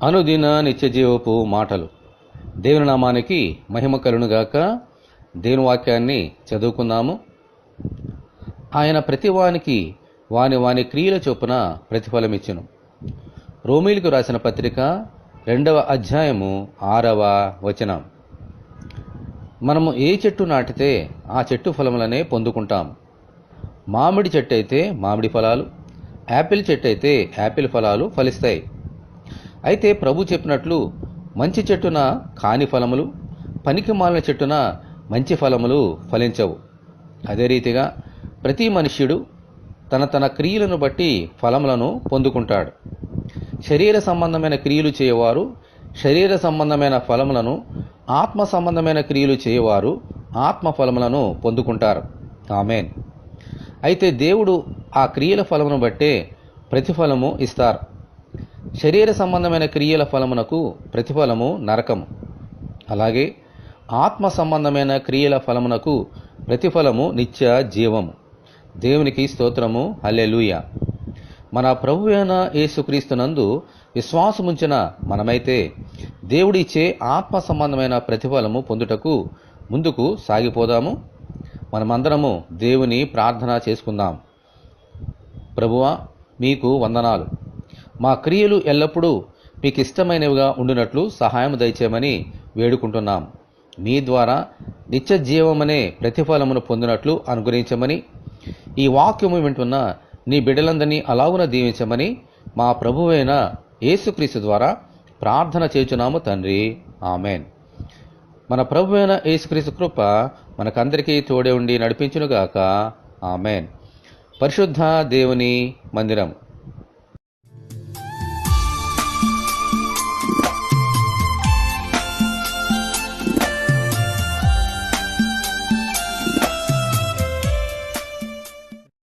అనుదిన నిత్యజీవపు మాటలు. దేవుని నామానికి మహిమ కలుగునుగాక. దేవుని వాక్యాన్ని చదువుకుందాము. ఆయన ప్రతివానికి వాని వాని క్రియల చొప్పున ప్రతిఫలమిచ్చును. రోమీలకు రాసిన పత్రిక 2వ అధ్యాయము 6వ వచనం. మనము ఏ చెట్టు నాటితే ఆ చెట్టు ఫలములనే పొందుకుంటాం. మామిడి చెట్టు అయితే మామిడి ఫలాలు, యాపిల్ చెట్టు అయితే యాపిల్ ఫలాలు ఫలిస్తాయి. అయితే ప్రభు చెప్పినట్లు మంచి చెట్టున కాని ఫలములు, పనికి మాలిన చెట్టున మంచి ఫలములు ఫలించవు. అదే రీతిగా ప్రతి మనుష్యుడు తన తన క్రియలను బట్టి ఫలములను పొందుకుంటాడు. శరీర సంబంధమైన క్రియలు చేయవారు శరీర సంబంధమైన ఫలములను, ఆత్మ సంబంధమైన క్రియలు చేయవారు ఆత్మ ఫలములను పొందుకుంటారు. ఆమేన్. అయితే దేవుడు ఆ క్రియల ఫలమును బట్టే ప్రతిఫలము ఇస్తారు. శరీర సంబంధమైన క్రియల ఫలమునకు ప్రతిఫలము నరకము, అలాగే ఆత్మ సంబంధమైన క్రియల ఫలమునకు ప్రతిఫలము నిత్య జీవము. దేవునికి స్తోత్రము. హల్లెలూయా. మన ప్రభువైన యేసుక్రీస్తునందు విశ్వాసముంచిన మనమైతే దేవుడిచ్చే ఆత్మ సంబంధమైన ప్రతిఫలము పొందుటకు ముందుకు సాగిపోదాము. మనమందరము దేవుని ప్రార్థన చేసుకుందాం. ప్రభువా, మీకు వందనాలు. మా క్రియలు ఎల్లప్పుడూ మీకు ఇష్టమైనవిగా ఉండునట్లు సహాయం దయచేయమని వేడుకుంటున్నాం. మీ ద్వారా నిత్య జీవమనే ప్రతిఫలమును పొందినట్లు అనుగ్రహించమని, ఈ వాక్యము వింటున్న నీ బిడ్డలందరినీ అలాగున దీవించమని మా ప్రభువైన యేసుక్రీస్తు ద్వారా ప్రార్థన చేయుచున్నాము తండ్రి. ఆమెన్. మన ప్రభువైన యేసుక్రీస్తు కృప మనకందరికీ తోడే ఉండి నడిపించునుగాక. ఆమెన్. పరిశుద్ధ దేవుని మందిరం.